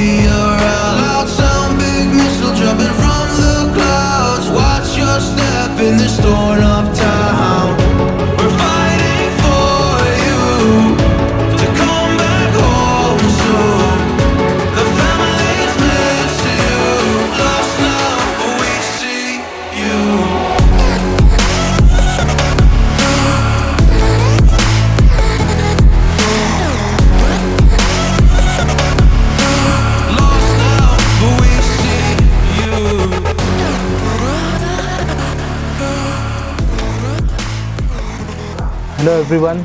be around. Loud sound, big missile jumping from the clouds. Watch your step in this torn up town. We're fighting for you to come back home soon. The family's miss you. Lost now, but we see you. Lost now, but we see you. Hello everyone,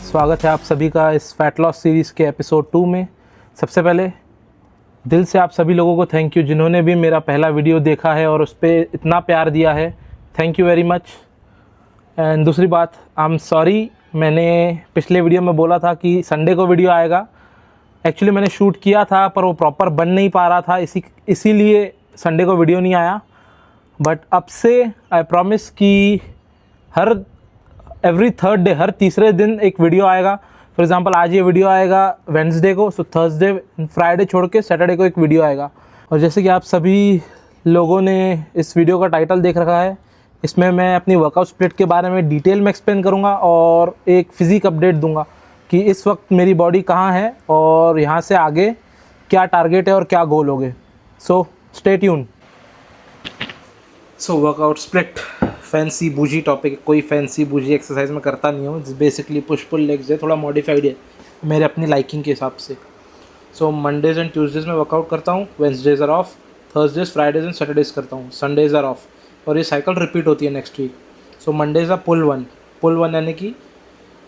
स्वागत है आप सभी का इस fat loss series के episode 2 में। सबसे पहले दिल से आप सभी लोगों को थैंक यू जिन्होंने भी मेरा पहला वीडियो देखा है और उस पर इतना प्यार दिया है। Thank you very much. And दूसरी बात, आई एम सॉरी, मैंने पिछले वीडियो में बोला था कि संडे को वीडियो आएगा। एक्चुअली मैंने शूट किया था पर वो प्रॉपर बन नहीं पा रहा था, इसीलिए संडे को वीडियो नहीं आया। बट अब से आई प्रॉमिस कि एवरी थर्ड डे, हर तीसरे दिन एक वीडियो आएगा। फॉर एग्जांपल आज ये वीडियो आएगा वेडनेसडे को, सो थर्सडे फ्राइडे छोड़ के सैटरडे को एक वीडियो आएगा। और जैसे कि आप सभी लोगों ने इस वीडियो का टाइटल देख रखा है, इसमें मैं अपनी वर्कआउट स्प्लिट के बारे में डिटेल में एक्सप्लेन करूँगा और एक फिज़िक अपडेट दूंगा कि इस वक्त मेरी बॉडी कहाँ है और यहाँ से आगे क्या टारगेट है और क्या गोल होगे। So stay tune. So workout split fancy बूझी टॉपिक, कोई फैंसी बूझी एक्सरसाइज में करता नहीं हूँ। बेसिकली पुश पुल लेग्स है, थोड़ा मॉडिफाइड है मेरे अपनी लाइकिंग के हिसाब से। सो मंडेज़ एंड ट्यूसडेज़ में वर्कआउट करता हूँ, Wednesdays are off, Thursdays Fridays and Saturdays करता हूँ, संडेज आर ऑफ। और ये साइकिल रिपीट होती है नेक्स्ट वीक। सो मंडेज आ पुल वन यानी कि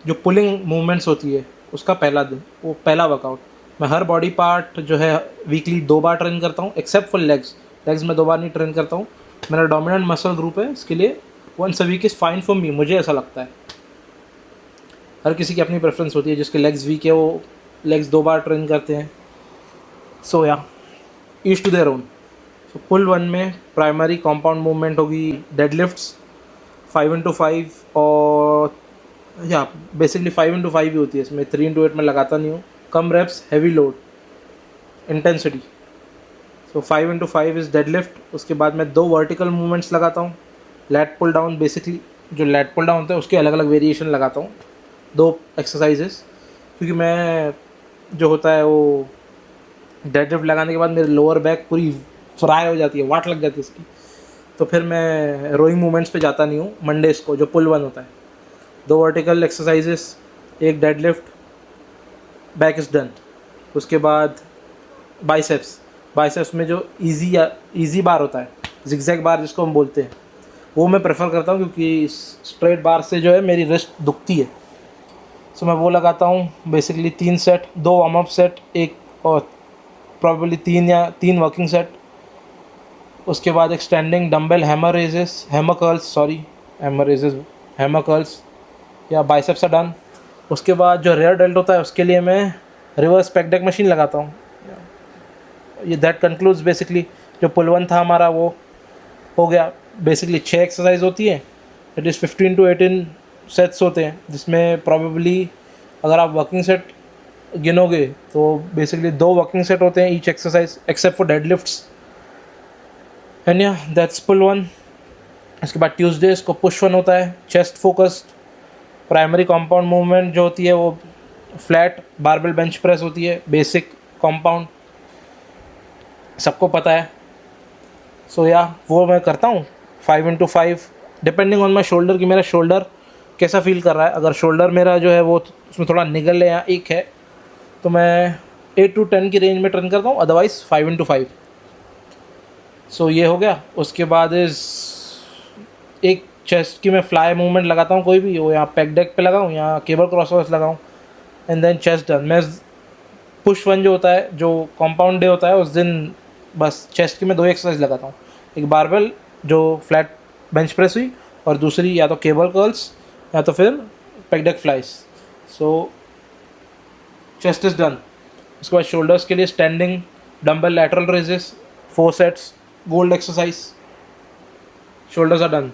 जो पुलिंग मूवमेंट्स होती है उसका पहला दिन, वो पहला वर्कआउट। मैं हर बॉडी पार्ट जो है वीकली 2 बार ट्रेन करता हूँ, एक्सेप्ट फॉर लेग्स में 2 बार नहीं ट्रेन करता हूँ। मेरा डोमिनेंट मसल ग्रुप है, इसके लिए once a week is fine for me, मुझे ऐसा लगता है। हर किसी की अपनी प्रेफरेंस होती है, जिसके लेग्स वीक है वो लेग्स 2 बार ट्रेन करते हैं। सो या ईच टू देयर ओन। सो पुल 1 में प्राइमरी कंपाउंड मूवमेंट होगी डेडलिफ्ट्स 5x5 और या बेसिकली 5x5 ही होती है, इसमें 3x8 में लगाता नहीं हूँ। कम reps, heavy load, intensity. So 5x5 is deadlift. उसके बाद मैं 2 वर्टिकल मूवमेंट्स लगाता हूँ, लैट पुल डाउन। बेसिकली जो लैट पुल डाउन होता है उसके अलग अलग वेरिएशन लगाता हूँ, 2 एक्सरसाइजेस, क्योंकि मैं जो होता है वो डेडलिफ्ट लगाने के बाद मेरे लोअर बैक पूरी फ्राई हो जाती है, वाट लग जाती है इसकी। तो फिर मैं रोइंग मूवमेंट्स पे जाता नहीं हूँ मंडेज़ को, जो पुल 1 होता है। 2 वर्टिकल एक्सरसाइजेस, एक डेडलिफ्ट, बैक इज़ डन। उसके बाद बाइसेप्स में जो ईजी बार होता है, जिगजैग बार जिसको हम बोलते हैं, वो मैं प्रेफर करता हूँ क्योंकि स्ट्रेट बार से जो है मेरी रिस्ट दुखती है। सो मैं वो लगाता हूँ basically 3 set, 2 warm up set, एक और प्रॉबेबली 3 वर्किंग सेट। उसके बाद एक स्टैंडिंग डंबल हैमर कर्ल्स या बाइसेप्स are डन। उसके बाद जो रेयर डेल्ट होता है उसके लिए मैं रिवर्स पेक डेक मशीन लगाता हूँ। ये दैट कंक्लूड्स बेसिकली जो पुल 1 था हमारा वो हो गया। बेसिकली 6 एक्सरसाइज होती है, इट इज़ 15 to 18 सेट्स होते हैं, जिसमें प्रॉबेबली अगर आप वर्किंग सेट गिनोगे तो बेसिकली 2 वर्किंग सेट होते हैं each exercise, except for deadlifts. And या दैट्स पुल 1। इसके बाद ट्यूसडेज को पुश 1 होता है, chest focused. Primary compound movement जो होती है वो फ्लैट बारबेल बेंच प्रेस होती है, बेसिक कंपाउंड, सबको पता है। सो या वो मैं करता हूँ 5x5 depending on my shoulder कि मेरा शोल्डर कैसा फील कर रहा है। अगर शोल्डर मेरा जो है वो उसमें थोड़ा निगल है या एक है तो मैं 8 to 10 की रेंज में ट्रेन करता हूँ, अदरवाइज़ 5x5। सो ये हो गया। उसके बाद एक चेस्ट की मैं फ्लाई मूवमेंट लगाता हूँ, कोई भी हो, यहाँ पेक डेक पे लगाऊँ या केबल क्रॉसओवर्स लगाऊँ, एंड देन चेस्ट डन। मैं पुश 1 जो होता है, जो कंपाउंड डे होता है, उस दिन बस चेस्ट की मैं 2 एक्सरसाइज लगाता हूँ, एक बारबेल जो फ्लैट बेंच प्रेस हुई और दूसरी या तो केबल कर्ल्स या तो फिर pec deck flies. So chest is done. उसके बाद शोल्डर्स के लिए standing dumbbell lateral raises 4 sets, gold exercise, shoulders are done.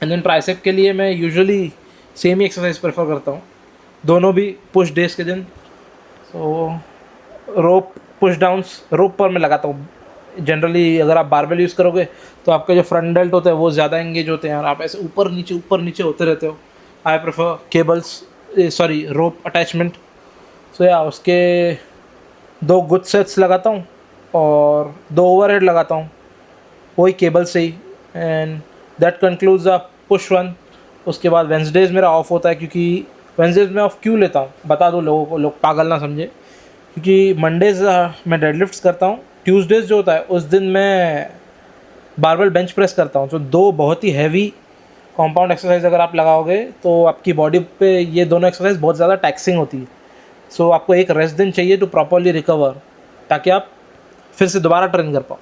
And then tricep के लिए मैं यूजुअली सेम ही एक्सरसाइज प्रेफर करता हूँ, दोनों भी पुश डेज के दिन। सो रोप पुश डाउन्स रोप पर मैं लगाता हूँ। जनरली अगर आप बारबेल यूज़ करोगे तो आपके जो फ्रंट डेल्ट होते हैं वो ज़्यादा एंगेज होते हैं और आप ऐसे ऊपर नीचे होते रहते हो। I prefer cables, sorry rope attachment. So yeah उसके 2 गुड सेट्स लगाता हूँ और 2 ओवरहेड लगाता हूँ वही केबल से ही। And that concludes a push 1। उसके बाद वेंसडेज मेरा ऑफ होता है, क्योंकि वेंसडेज में ऑफ क्यों लेता हूँ बता दो लोगों को, लोग पागल ना समझे। क्योंकि मंडेज़ मैं डेडलिफ्ट्स करता हूँ, ट्यूसडेज जो होता है उस दिन मैं बारबेल बेंच प्रेस करता हूँ। तो 2 बहुत ही हैवी कॉम्पाउंड एक्सरसाइज अगर आप लगाओगे तो आपकी बॉडी पे ये दोनों एक्सरसाइज बहुत ज़्यादा टैक्सिंग होती है। सो आपको एक रेस्ट दिन चाहिए टू प्रॉपरली रिकवर, ताकि आप फिर से दोबारा ट्रेन कर पाओ।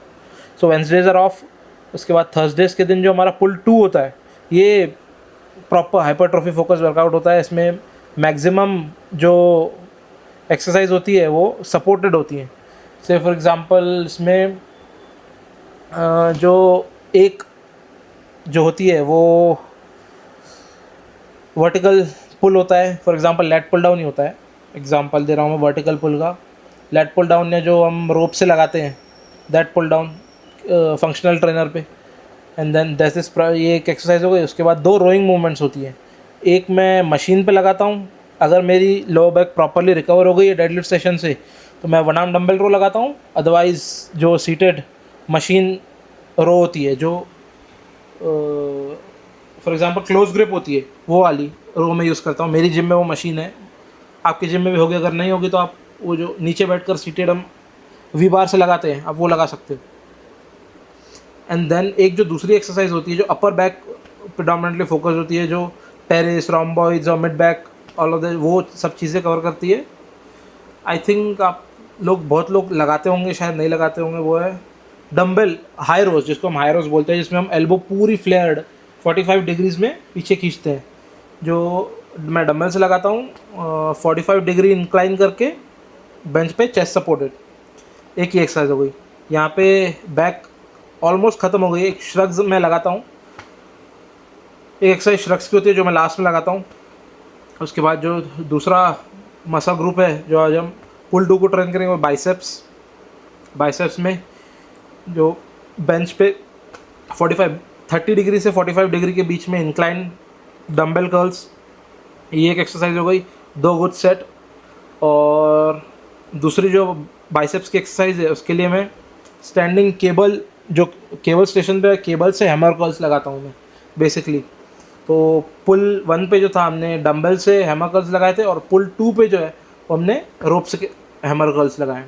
सो वेंसडेज आर ऑफ। उसके बाद थर्सडेज के दिन जो हमारा पुल 2 होता है, ये प्रॉपर हाइपरट्रॉफी फोकस वर्कआउट होता है। इसमें मैक्सिमम जो एक्सरसाइज होती है वो सपोर्टेड होती हैं। से फॉर एग्ज़ाम्पल इसमें जो एक जो होती है वो वर्टिकल पुल होता है। For example lat pull down ही होता है, एग्जांपल दे रहा हूँ मैं वर्टिकल पुल का। लेट पुल डाउन ने जो हम रोप से लगाते हैं, that pull down functional trainer पे। एंड देन दैट इज ये एक एक्सरसाइज हो गई। उसके बाद 2 रोइंग मूवमेंट्स होती हैं। एक मैं मशीन पे लगाता हूँ, अगर मेरी लोअर बैक प्रॉपरली रिकवर हो गई है डेडलिफ्ट सेशन से तो मैं 1 आर्म डंबल रो लगाता हूँ। अदरवाइज़ जो सीटेड मशीन रो होती है, जो फॉर एग्ज़ाम्पल क्लोज ग्रिप होती है, वो वाली रो मैं यूज़ करता हूँ। मेरी जिम में वो मशीन है, आपकी जिम में भी होगी, अगर नहीं होगी तो आप वो जो नीचे बैठकर सीटेड हम वी बार से लगाते हैं आप वो लगा सकते हो। एंड देन एक जो दूसरी एक्सरसाइज होती है जो अपर बैक प्रिडोमिनेंटली फोकस होती है, जो टेरेस, रोम्बॉइड्स और mid back all of the वो सब चीज़ें कवर करती है। आई थिंक आप लोग बहुत लोग लगाते होंगे, शायद नहीं लगाते होंगे, वो है डंबल हाई रोज, जिसको हम हाई रोज बोलते हैं, जिसमें हम एल्बो पूरी फ्लेयर्ड 45 डिग्रीज में पीछे खींचते हैं। जो मैं डंबल से लगाता हूँ 45 डिग्री इंक्लाइन करके बेंच पे, चेस्ट सपोर्टेड। एक ही एक्सरसाइज हो गई। यहाँ पे बैक ऑलमोस्ट ख़त्म हो गई। एक श्रग्स मैं लगाता हूँ, एक एक्सरसाइज श्रग्स की होती है जो मैं लास्ट में लगाता हूँ। उसके बाद जो दूसरा मसल ग्रुप है जो आज हम पुल 2 को ट्रेन करेंगे वो बाइसेप्स। बाइसेप्स में जो बेंच पे 30 डिग्री से 45 डिग्री के बीच में इंक्लाइन डंबल कर्ल्स, ये एक एक्सरसाइज हो गई। 2 गुड सेट। और दूसरी जो बाइसेप्स की एक्सरसाइज है उसके लिए मैं स्टैंडिंग केबल, जो केबल स्टेशन पे केबल से हैमर कर्ल्स लगाता हूँ मैं बेसिकली। तो पुल 1 पे जो था हमने डंबल से हैमर कर्ल्स लगाए थे, और पुल 2 पे जो है वो हमने रोप से हैमर कर्ल्स लगाए।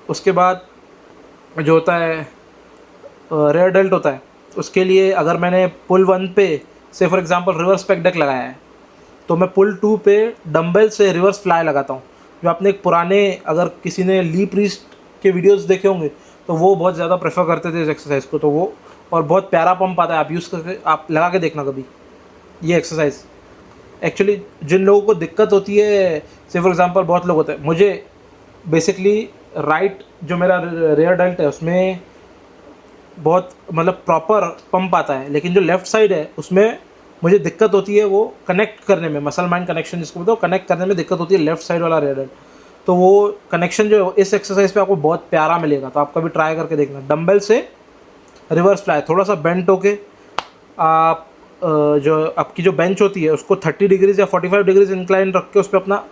उसके बाद जो होता है रेयर डेल्ट होता है, उसके लिए अगर मैंने पुल 1 पे से for example reverse pack deck लगाया है तो मैं पुल 2 पे डंबल से रिवर्स फ्लाई लगाता हूँ। जो आपने एक पुराने, अगर किसी ने ली प्रीस्ट के वीडियोस देखे होंगे तो वो बहुत ज़्यादा प्रेफर करते थे इस एक्सरसाइज को, तो वो और बहुत प्यारा पंप आता है, आप यूज़ करके आप लगा के देखना कभी ये एक्सरसाइज। एक्चुअली जिन लोगों को दिक्कत होती है, से फॉर एग्जांपल बहुत लोग होते हैं, मुझे बेसिकली राइट जो मेरा रेयर डेल्ट है उसमें बहुत मतलब प्रॉपर पंप आता है, लेकिन जो लेफ़्ट साइड है उसमें मुझे दिक्कत होती है वो कनेक्ट करने में, मसल माइंड कनेक्शन जिसको बोलते हो, कनेक्ट करने में दिक्कत होती है लेफ़्ट साइड वाला रेयर डेल्ट। तो वो कनेक्शन जो इस एक्सरसाइज पे आपको बहुत प्यारा मिलेगा, तो आप कभी ट्राई करके देखना। डंबल से रिवर्स फ्लाई, थोड़ा सा बेंट होके आप जो आपकी जो बेंच होती है उसको 30 डिग्रीज या 45 डिग्रीज इंक्लाइन रख के उस पर अपना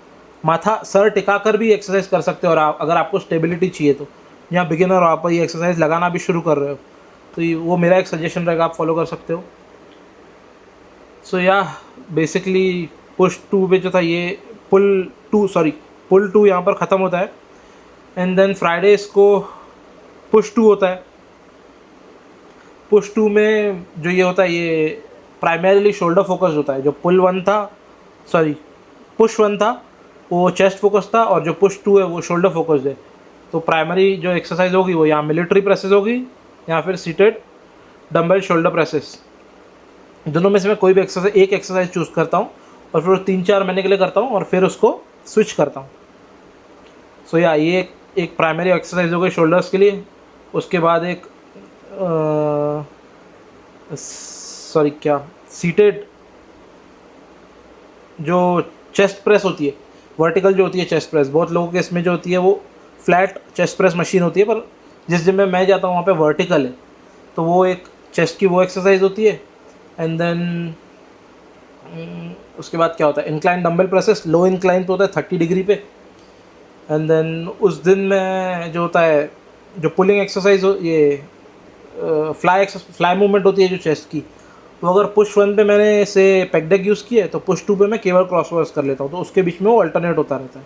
माथा सर टिका कर भी एक्सरसाइज कर सकते हो। और अगर आपको स्टेबिलिटी चाहिए तो, या बिगिनर आप ये एक्सरसाइज लगाना भी शुरू कर रहे हो तो वो मेरा एक सजेशन रहेगा, आप फॉलो कर सकते हो। सो या बेसिकली पुश 2 पे जो था ये पुल 2 यहाँ पर ख़त्म होता है। एंड देन फ्राइडे इसको पुश 2 होता है। पुश 2 में जो ये होता है ये प्राइमरीली शोल्डर फोकस होता है। जो पुश 1 था वो चेस्ट फोकस था, और जो पुश 2 है वो शोल्डर फोकस्ड है। तो प्राइमरी जो एक्सरसाइज होगी वो यहाँ मिलिट्री प्रेसेस होगी या फिर सीटेड डंबल शोल्डर प्रेसेस। दोनों में से मैं कोई भी एक एक्सरसाइज चूज़ करता हूँ और फिर 3-4 महीने के लिए करता हूँ और फिर उसको स्विच करता हूँ। सो या ये एक प्राइमरी एक्सरसाइज हो गई शोल्डर्स के लिए। उसके बाद एक सीटेड जो चेस्ट प्रेस होती है, वर्टिकल जो होती है चेस्ट प्रेस, बहुत लोगों के इसमें जो होती है वो फ्लैट चेस्ट प्रेस मशीन होती है, पर जिस जिम में मैं जाता हूँ वहाँ पे वर्टिकल है, तो वो एक चेस्ट की वो एक्सरसाइज होती है। एंड देन उसके बाद क्या होता है, इंक्लाइन डंबल प्रेसेस, लो इंक्लाइन पे होता है 30 डिग्री पे। एंड देन उस दिन में जो होता है, जो पुलिंग एक्सरसाइज हो, ये फ्लाई मूवमेंट होती है जो चेस्ट की, तो अगर पुश 1 पे मैंने से पेक डेक यूज़ किया है तो पुश 2 पे मैं केवल क्रॉसवर्स कर लेता हूँ, तो उसके बीच में वो अल्टरनेट होता रहता है।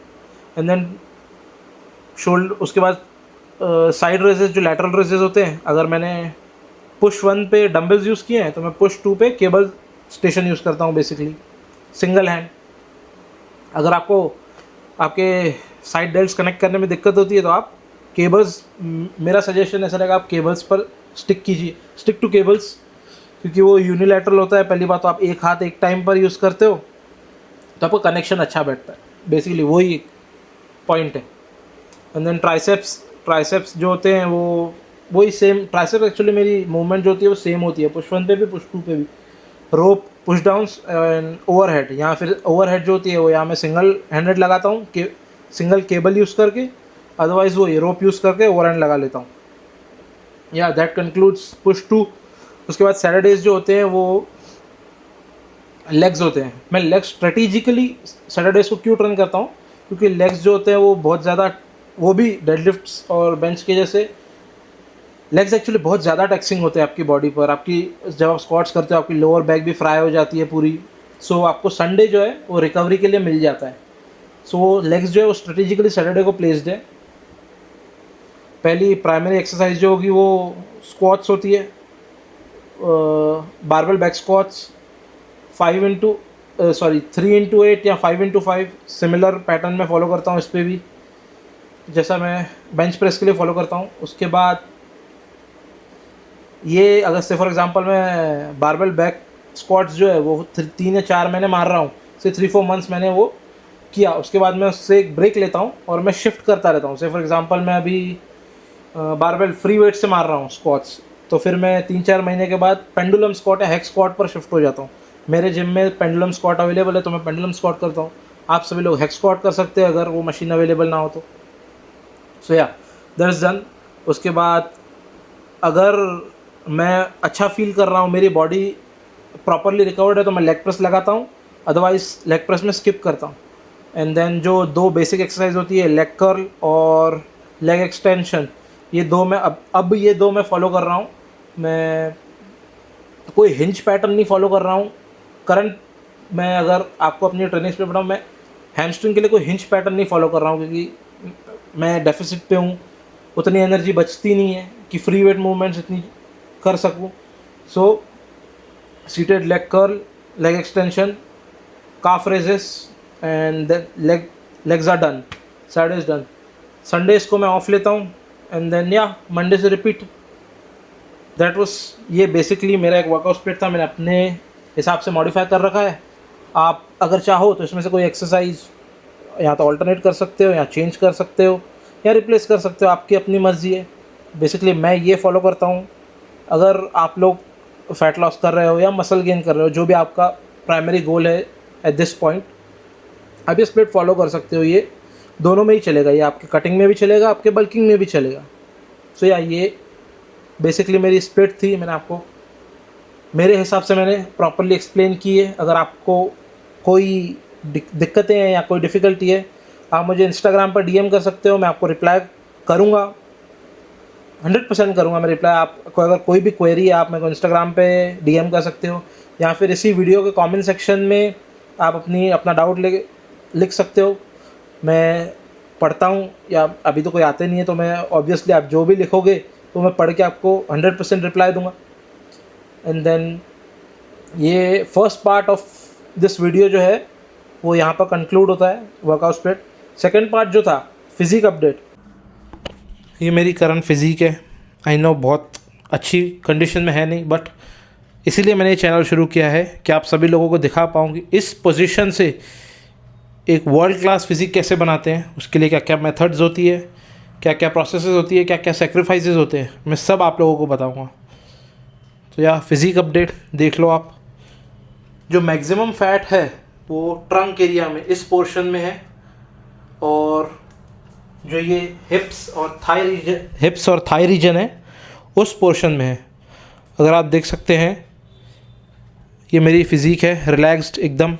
एंड देन शोल्डर, उसके बाद साइड रेजेस जो लैटरल रेजेस होते हैं, अगर मैंने पुश 1 पे डंबल्स यूज़ किए हैं तो मैं पुश 2 पे केबल स्टेशन यूज़ करता हूँ, बेसिकली सिंगल हैंड। अगर आपको आपके साइड डेल्ट्स कनेक्ट करने में दिक्कत होती है तो आप केबल्स, मेरा सजेशन ऐसा रहेगा आप केबल्स पर स्टिक कीजिए, स्टिक टू केबल्स, क्योंकि वो यूनिलैटरल होता है। पहली बात तो आप एक हाथ एक टाइम पर यूज़ करते हो तो आपका कनेक्शन अच्छा बैठता है, बेसिकली वही एक पॉइंट है। एंड देन ट्राइसेप्स जो होते हैं वो वही सेम, ट्राइसेप्स एक्चुअली मेरी मूवमेंट जो होती है वो सेम होती है, पुश 1 पे भी पुश 2 पे भी। रोप पुश डाउन्स एंड ओवरहेड, यहाँ फिर ओवरहेड जो होती है वो यहाँ मैं सिंगल हैंडेड लगाता हूँ, सिंगल केबल यूज़ करके, अदरवाइज़ वो रोप यूज़ करके ओवरहेड लगा लेता हूँ। या दैट कंक्लूड्स पुश 2। उसके बाद सैटरडेज जो होते हैं वो लेग्स होते हैं। मैं लेग्स स्ट्रेटेजिकली सैटरडेज को क्यों ट्रेन करता हूँ, क्योंकि लेग्स जो होते हैं वो बहुत ज़्यादा, वो भी डेडलिफ्ट्स और बेंच के जैसे लेग्स एक्चुअली बहुत ज़्यादा टैक्सिंग होते हैं आपकी बॉडी पर। आपकी जब आप स्क्वाट्स करते हो आपकी लोअर बैक भी फ्राई हो जाती है पूरी। सो आपको संडे जो है वो रिकवरी के लिए मिल जाता है। सो लेग्स जो है वो स्ट्रेटेजिकली सैटरडे को प्लेस्ड है। पहली प्राइमरी एक्सरसाइज जो होगी वो स्क्वाट्स होती है, बारबेल बैक स्क्वाट्स 3x8 या 5x5, सिमिलर पैटर्न में फॉलो करता हूँ इस पर भी, जैसा मैं बेंच प्रेस के लिए फॉलो करता हूँ। उसके बाद ये अगर से फॉर एग्जांपल मैं बारबेल बैक स्क्वाट्स जो है वो 3 या 4 महीने मार रहा हूँ, से 3-4 मंथ्स मैंने वो किया, उसके बाद मैं उससे एक ब्रेक लेता हूँ और मैं शिफ्ट करता रहता हूँ। से फॉर एग्जांपल मैं अभी बारबेल फ्री वेट से मार रहा हूँ स्क्वाट्स, तो फिर मैं 3-4 महीने के बाद पेंडुलम स्क्वाट या हेक्स स्क्वाट पर शिफ्ट हो जाता हूँ। मेरे जिम में पेंडुलम स्क्वाट अवेलेबल है तो मैं पेंडुलम स्क्वाट करता हूँ। आप सभी लोग हेक्स स्क्वाट कर सकते हैं अगर वो मशीन अवेलेबल ना हो तो। सो या दैट इज़ डन। उसके बाद अगर मैं अच्छा फील कर रहा हूँ, मेरी बॉडी प्रॉपरली रिकवर्ड है, तो मैं लेग प्रेस लगाता हूँ, अदरवाइज लेग प्रेस में स्किप करता हूँ। एंड देन जो 2 बेसिक एक्सरसाइज होती है, लेग कर्ल और लेग एक्सटेंशन, ये 2 मैं अब ये 2 मैं फॉलो कर रहा हूँ। मैं कोई हिंज पैटर्न नहीं फॉलो कर रहा हूँ करंट। मैं अगर आपको अपनी ट्रेनिंग पे बताऊँ, मैं हैमस्ट्रिंग के लिए कोई हिंज पैटर्न नहीं फॉलो कर रहा हूँ, क्योंकि मैं डेफिसिट पे हूँ, उतनी एनर्जी बचती नहीं है कि फ्री वेट मूवमेंट्स इतनी कर सकूँ। So seated leg curl, leg extension, calf raises and then legs are done, Saturday is done. Sundays को मैं ऑफ लेता हूँ एंड देन या मंडे से रिपीट। दैट वाज, ये बेसिकली मेरा एक वर्कआउट स्प्लिट था, मैंने अपने हिसाब से मॉडिफाई कर रखा है। आप अगर चाहो तो इसमें से कोई एक्सरसाइज या तो ऑल्टरनेट कर सकते हो, या चेंज कर सकते हो, या रिप्लेस कर सकते हो, आपकी अपनी मर्जी है। बेसिकली मैं ये फॉलो करता हूँ। अगर आप लोग फैट लॉस कर रहे हो या मसल गेन कर रहे हो, जो भी आपका प्राइमरी गोल है एट दिस पॉइंट, आप ये स्प्लिट फॉलो कर सकते हो। ये दोनों में ही चलेगा, ये आपके कटिंग में भी चलेगा, आपके बल्किंग में भी चलेगा। सो या ये बेसिकली मेरी स्प्लिट थी। मैंने आपको मेरे हिसाब से मैंने प्रॉपरली एक्सप्लेन की है। अगर आपको कोई दिक्कतें हैं या कोई डिफ़िकल्टी है, आप मुझे इंस्टाग्राम पर डीएम कर सकते हो, मैं आपको रिप्लाई करूँगा, 100% करूँगा मैं रिप्लाई। आपको अगर कोई भी क्वेरी है आप मेरे को इंस्टाग्राम पे डीएम कर सकते हो, या फिर इसी वीडियो के कमेंट सेक्शन में आप अपना डाउट लिख सकते हो। मैं पढ़ता हूँ, या अभी तो कोई आते नहीं है तो मैं ऑब्वियसली आप जो भी लिखोगे तो मैं पढ़ के आपको 100% रिप्लाई दूंगा। एंड देन ये first part of this video जो है वो यहाँ पर कंक्लूड होता है, वर्कआउट स्प्लिट। सेकेंड पार्ट जो था फिज़िक अपडेट, ये मेरी करंट फिज़िक है। आई नो बहुत अच्छी कंडीशन में है नहीं, बट इसीलिए मैंने ये चैनल शुरू किया है कि आप सभी लोगों को दिखा पाऊँ कि इस पोजीशन से एक वर्ल्ड क्लास फिज़िक कैसे बनाते हैं, उसके लिए क्या क्या मेथड्स होती है, क्या क्या प्रोसेसेस होती है, क्या क्या सेक्रीफाइसेस होते हैं, मैं सब आप लोगों को बताऊँगा। तो या फिज़िक अपडेट देख लो आप। जो मैक्सिमम फैट है वो ट्रंक एरिया में, इस पोर्शन में है, और जो ये हिप्स और थाई रीजन है उस पोर्शन में है। अगर आप देख सकते हैं ये मेरी फिज़ीक है, रिलैक्स्ड एकदम।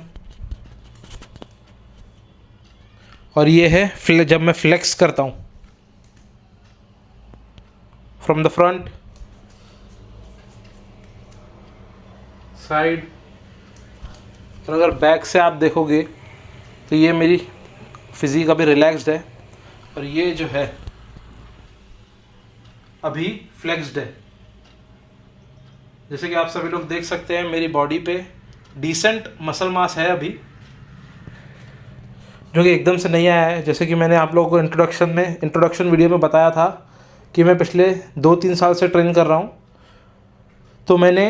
और ये है जब मैं फ्लेक्स करता हूँ फ्रॉम द फ्रंट, साइड। और अगर बैक से आप देखोगे तो ये मेरी फिज़ीक अभी रिलैक्स्ड है और ये जो है अभी फ्लेक्स्ड है। जैसे कि आप सभी लोग देख सकते हैं मेरी बॉडी पे डिसेंट मसल मास है अभी, जो कि एकदम से नहीं आया है। जैसे कि मैंने आप लोगों को इंट्रोडक्शन वीडियो में बताया था कि मैं पिछले 2-3 साल से ट्रेन कर रहा हूँ। तो मैंने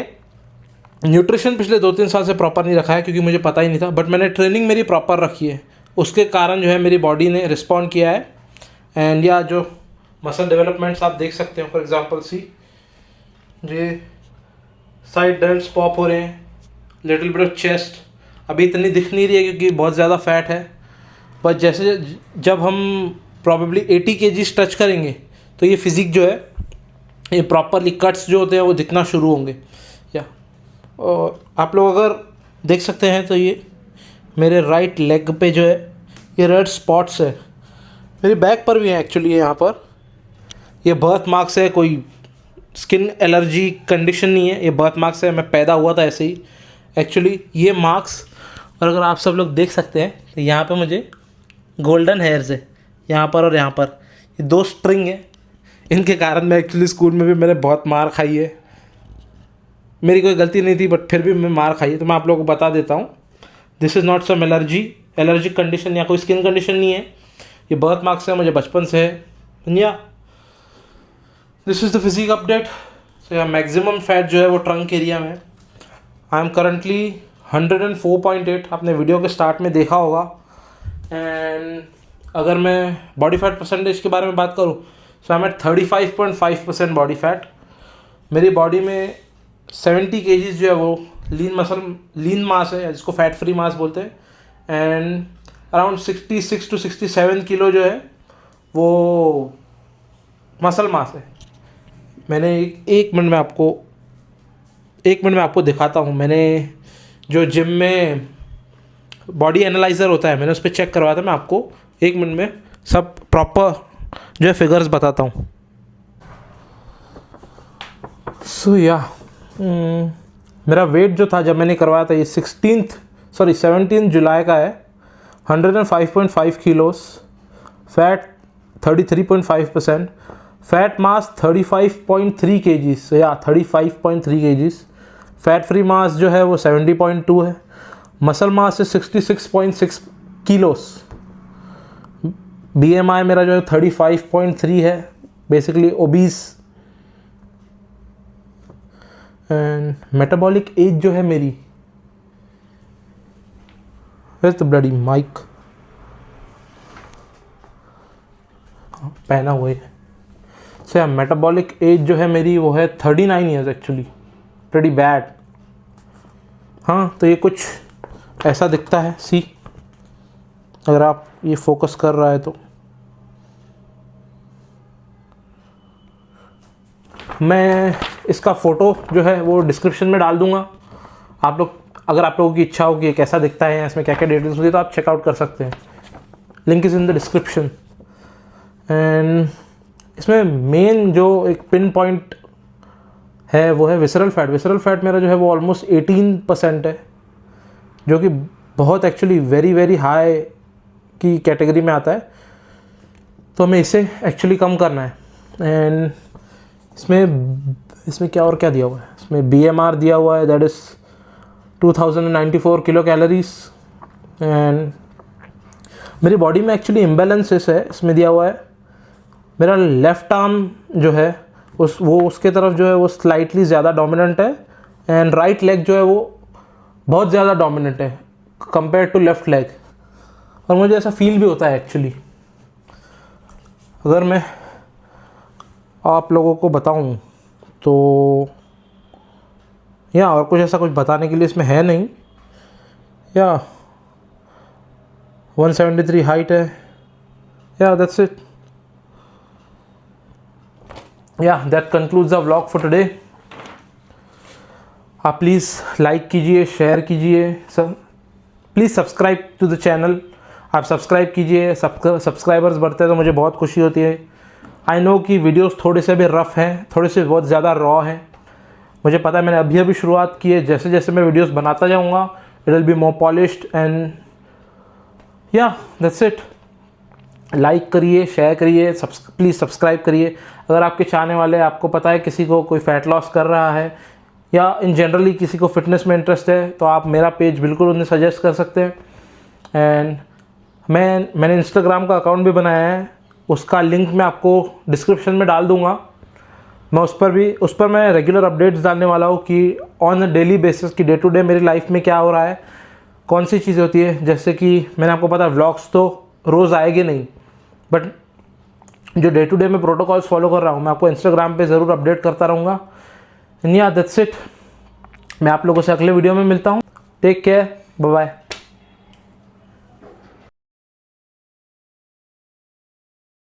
न्यूट्रिशन पिछले 2-3 साल से प्रॉपर नहीं रखा है क्योंकि मुझे पता ही नहीं था, बट मैंने ट्रेनिंग मेरी प्रॉपर रखी है। उसके कारण जो है मेरी बॉडी ने रिस्पॉन्ड किया है। एंड या जो मसल डेवलपमेंट्स आप देख सकते हो, फॉर एग्जांपल ये साइड डेल्ट्स पॉप हो रहे हैं, लिटिल बिट ऑफ चेस्ट अभी इतनी दिख नहीं रही है क्योंकि बहुत ज़्यादा फैट है, पर जैसे जब हम प्रॉबेबली 80 kg टच करेंगे तो ये फिज़िक जो है ये प्रॉपरली कट्स जो होते हैं वो दिखना शुरू होंगे। या और आप लोग अगर देख सकते हैं तो ये मेरे राइट लेग पे जो है ये रेड स्पॉट्स है, मेरी बैक पर भी है एक्चुअली। यहाँ पर ये बर्थ मार्क्स है, कोई स्किन एलर्जी कंडीशन नहीं है, ये बर्थ मार्क्स है, मैं पैदा हुआ था ऐसे ही एक्चुअली ये मार्क्स। और अगर आप सब लोग देख सकते हैं तो यहाँ पे मुझे गोल्डन हेयर्स है यहाँ पर और यहाँ पर, ये 2 स्ट्रिंग है। इनके कारण मैं एक्चुअली स्कूल में भी मैंने बहुत मार खाई है, मेरी कोई गलती नहीं थी बट फिर भी मैं मार खाई है। तो मैं आप लोगों को बता देता हूँ, this is not some allergic condition या कोई स्किन कंडीशन नहीं है, ये बर्थ मार्क्स है, मुझे बचपन से है। Yeah this is the physique update. So yeah maximum fat जो है वो ट्रंक एरिया में। आई एम करंटली 104.8, आपने वीडियो के स्टार्ट में देखा होगा। एंड अगर मैं बॉडी फैट परसेंटेज के बारे में बात करूँ so I am at 35.5% body fat. मेरी बॉडी में 70 kg जो है वो लीन मास है, जिसको फैट फ्री मास बोलते हैं। एंड अराउंड 66 to 67 किलो जो है वो मसल मास है। मैंने एक मिनट में आपको दिखाता हूँ। मैंने जो जिम में बॉडी एनालाइज़र होता है मैंने उस पर चेक करवाया था, मैं आपको 1 मिनट में सब प्रॉपर जो है फिगर्स बताता हूँ। सो या मेरा वेट जो था जब मैंने करवाया था ये 17 जुलाई का है, 105.5 किलोस, फैट 33.5%, फैट मास 35.3 kgs या 35.3 kgs, फैट फ्री मास जो है वो 70.2 है, मसल मास है 66.6 किलोस, BMI मेरा जो है 35.3 है, basically obese. And metabolic age जो है मेरी, वेयर द ब्लडी माइक, पहना हुआ है। सो या मेटाबॉलिक एज जो है मेरी वो है 39 ईयर्स एक्चुअली, प्रीटी बैड। हाँ, तो ये कुछ ऐसा दिखता है, सी अगर आप ये फोकस कर रहा है तो। मैं इसका फ़ोटो जो है वो डिस्क्रिप्शन में डाल दूंगा। आप लोग अगर आप लोगों की इच्छा हो कि कैसा दिखता है, इसमें क्या क्या डिटेल्स होती है, तो आप चेकआउट कर सकते हैं। Link is in the description. And इसमें मेन जो एक पिन पॉइंट है वो है विसरल फैट। विसरल फैट मेरा जो है वो ऑलमोस्ट 18% है, जो कि बहुत एक्चुअली वेरी वेरी हाई की कैटेगरी में आता है। तो हमें इसे एक्चुअली कम करना है। एंड इसमें क्या और क्या दिया हुआ है, इसमें BMR दिया हुआ है, that is 2094 kilo calories. And मेरी बॉडी में एक्चुअली इम्बैलेंसेस है, इसमें दिया हुआ है मेरा लेफ़्ट आर्म जो है उसके तरफ जो है वो स्लाइटली ज़्यादा डोमिनेंट है, एंड राइट लेग जो है वो बहुत ज़्यादा डोमिनेंट है कंपेयर टू लेफ़्ट लेग। और मुझे ऐसा फील भी होता है एक्चुअली। अगर मैं आप लोगों को बताऊं तो या और कुछ ऐसा कुछ बताने के लिए इसमें है नहीं। या 173 हाइट है, या दैट्स इट। या that concludes the vlog for today. आप प्लीज़ लाइक कीजिए, शेयर कीजिए, सब please subscribe to the channel. आप सब्सक्राइब कीजिए, सब्सक्राइबर्स बढ़ते हैं तो मुझे बहुत खुशी होती है। आई नो कि वीडियोस थोड़े से भी रफ़ हैं, थोड़े से बहुत ज़्यादा रॉ हैं, मुझे पता है। मैंने अभी शुरुआत की है, जैसे जैसे मैं वीडियोस बनाता जाऊँगा it will be more polished and या दैट्स इट। लाइक करिए, शेयर करिए, प्लीज़ सब्सक्राइब करिए। अगर आपके चाहने वाले, आपको पता है किसी को कोई फैट लॉस कर रहा है या इन जनरली किसी को फिटनेस में इंटरेस्ट है, तो आप मेरा पेज बिल्कुल उन्हें सजेस्ट कर सकते हैं। एंड मैंने इंस्टाग्राम का अकाउंट भी बनाया है, उसका लिंक मैं आपको डिस्क्रिप्शन में डाल दूँगा। मैं उस पर मैं रेगुलर अपडेट्स डालने वाला हूँ कि ऑन अ डेली बेसिस कि डे टू डे मेरी लाइफ में क्या हो रहा है, कौन सी चीज़ होती है। जैसे कि मैंने आपको पता है व्लॉग्स तो रोज़ आएंगे नहीं, बट जो डे टू डे में प्रोटोकॉल्स फॉलो कर रहा हूँ मैं आपको इंस्टाग्राम पे ज़रूर अपडेट करता रहूँगा। एंड या दैट्स इट। मैं आप लोगों से अगले वीडियो में मिलता हूँ। Take care, bye bye.